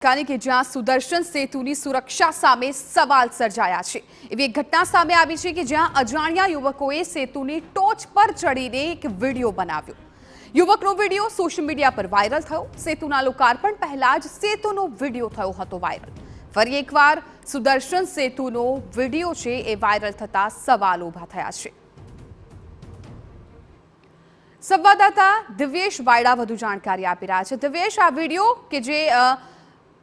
કારણ કે જ્યાં સુદર્શન સેતુની સુરક્ષા સામે સવાલ સર્જાયા છે એવી એક ઘટના સામે આવી છે કે જ્યાં અજાણ્યા યુવકોએ સેતુની ટોચ પર ચડીને એક વિડીયો બનાવ્યો। યુવકનો વિડીયો સોશિયલ મીડિયા પર વાયરલ થયો। સેતુના લોકાર્પણ પહેલા જ સેતુનો વિડીયો થયો હતો વાયરલ। ફરી એકવાર સુદર્શન સેતુનો વિડીયો છે એ વાયરલ થતા સવાલ ઊભા થયા છે। સંવાદદાતા દિવ્યેશ વાયડા વધુ જાણકારી આપી રહ્યા છે। દિવ્યેશ, આ વિડીયો કે જે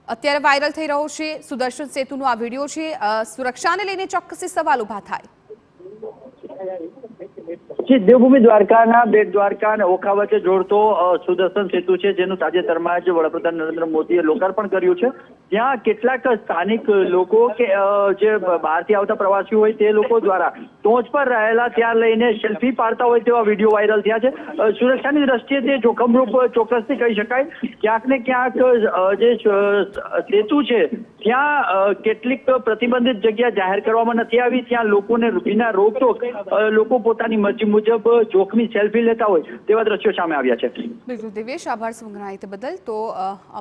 અત્યારે વાયરલ થઈ રહ્યો છે, સુદર્શન સેતુનો આ વિડીયો છે, સુરક્ષાને લઈને ચોક્કસ સવાલ ઊભા થાય। દેવભૂમિ દ્વારકાના બેટ દ્વારકા અને ઓખા વચ્ચે જોડતો સુદર્શન સેતુ છે, જેનું તાજેતરમાં જ વડાપ્રધાન નરેન્દ્ર મોદીએ લોકાર્પણ કર્યું છે। ત્યાં કેટલાક સ્થાનિક લોકો કે જે બહારથી આવતા પ્રવાસીઓ હોય તે લોકો દ્વારા ટોચ પર રહેલા ત્યાં લઈને સેલ્ફી પાડતા હોય તેવા વિડીયો વાયરલ થયા છે। સુરક્ષાની દ્રષ્ટિએ તે જોખમરૂપ ચોક્કસથી કહી શકાય। ક્યાંક ને ક્યાંક જે સેતુ છે ત્યાં કેટલીક પ્રતિબંધિત જગ્યા જાહેર કરવામાં નથી આવી। ત્યાં લોકોને વિના રોકટોક લોકો પોતાની મરજી મુજબ જોખમી સેલ્ફી લેતા હોય તેવા દ્રશ્યો સામે આવ્યા છે। બિલકુલ દિવ્યેશ, આભાર સમગ્ર માહિતી બદલ। તો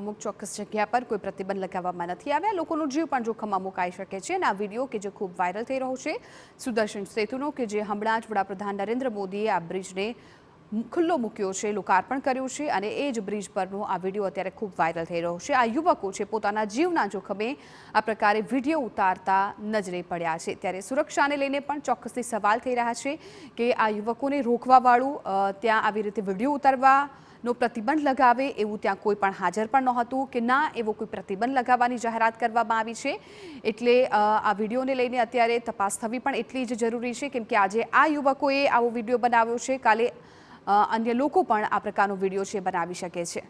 અમુક ચોક્કસ જગ્યા પર કોઈ પ્રતિબંધ લગાવવામાં નથી આવ્યા, લોકોનો જીવ પણ જોખમમાં મુકાઈ શકે છે। અને આ વિડીયો કે જે ખૂબ વાયરલ થઈ રહ્યો છે સુદર્શન સેતુનો, કે જે હમણાં જ વડાપ્રધાન નરેન્દ્ર મોદીએ આ બ્રિજને ખુલ્લો મૂક્યો છે, લોકાર્પણ કર્યું છે, અને એ જ બ્રિજ પરનો આ વિડીયો અત્યારે ખૂબ વાયરલ થઈ રહ્યો છે। આ યુવકો છે પોતાના જીવના જોખમે આ પ્રકારે વિડીયો ઉતારતા નજરે પડ્યા છે। ત્યારે સુરક્ષાને લઈને પણ ચોક્કસથી સવાલ થઈ રહ્યા છે કે આ યુવકોને રોકવાવાળું ત્યાં આવી રીતે વિડીયો ઉતારવાનો પ્રતિબંધ લગાવે એવું ત્યાં કોઈ પણ હાજર પણ નહોતું, કે ના એવો કોઈ પ્રતિબંધ લગાવવાની જાહેરાત કરવામાં આવી છે। એટલે આ વિડીયોને લઈને અત્યારે તપાસ થવી પણ એટલી જ જરૂરી છે, કેમ કે આજે આ યુવકોએ આવો વિડીયો બનાવ્યો છે, કાલે અન્ય લોકો પણ આ પ્રકારનો વિડીયો છે બનાવી શકે છે।